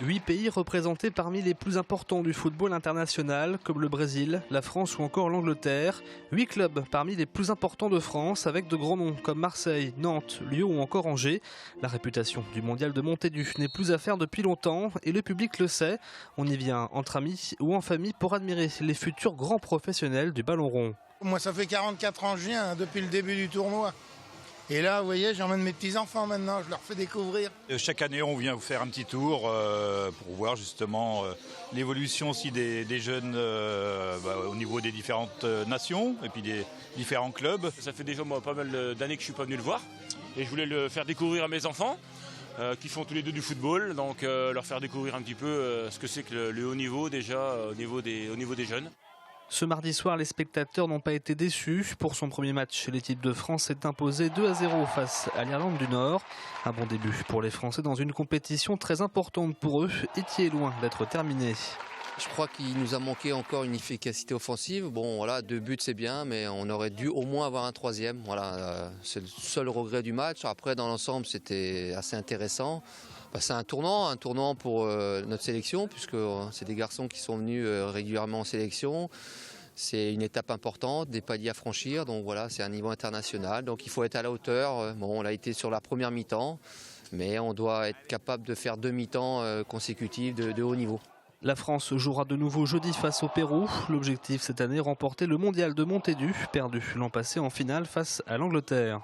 8 pays représentés parmi les plus importants du football international, comme le Brésil, la France ou encore l'Angleterre. 8 clubs parmi les plus importants de France, avec de grands noms comme Marseille, Nantes, Lyon ou encore Angers. La réputation du mondial de Montaigu n'est plus à faire depuis longtemps et le public le sait. On y vient entre amis ou en famille pour admirer les futurs grands professionnels du ballon rond. Moi, ça fait 44 ans que je viens, depuis le début du tournoi. Et là, vous voyez, j'emmène mes petits-enfants maintenant, je leur fais découvrir. Chaque année, on vient vous faire un petit tour pour voir justement l'évolution aussi des jeunes au niveau des différentes nations et puis des différents clubs. Ça fait déjà pas mal d'années que je ne suis pas venu le voir et je voulais le faire découvrir à mes enfants qui font tous les deux du football, donc leur faire découvrir un petit peu ce que c'est que le haut niveau déjà au niveau des jeunes. Ce mardi soir, les spectateurs n'ont pas été déçus. Pour son premier match, l'équipe de France s'est imposée 2-0 face à l'Irlande du Nord. Un bon début pour les Français dans une compétition très importante pour eux et qui est loin d'être terminée. Je crois qu'il nous a manqué encore une efficacité offensive. Bon, voilà, 2 buts c'est bien, mais on aurait dû au moins avoir un 3e. Voilà, c'est le seul regret du match. Après, dans l'ensemble, c'était assez intéressant. C'est un tournant pour notre sélection, puisque c'est des garçons qui sont venus régulièrement en sélection. C'est une étape importante, des paliers à franchir, donc voilà, c'est un niveau international. Donc il faut être à la hauteur. Bon, on l'a été sur la première mi-temps, mais on doit être capable de faire 2 mi-temps consécutives de haut niveau. La France jouera de nouveau jeudi face au Pérou. L'objectif cette année, remporter le mondial de Montaigu, perdu l'an passé en finale face à l'Angleterre.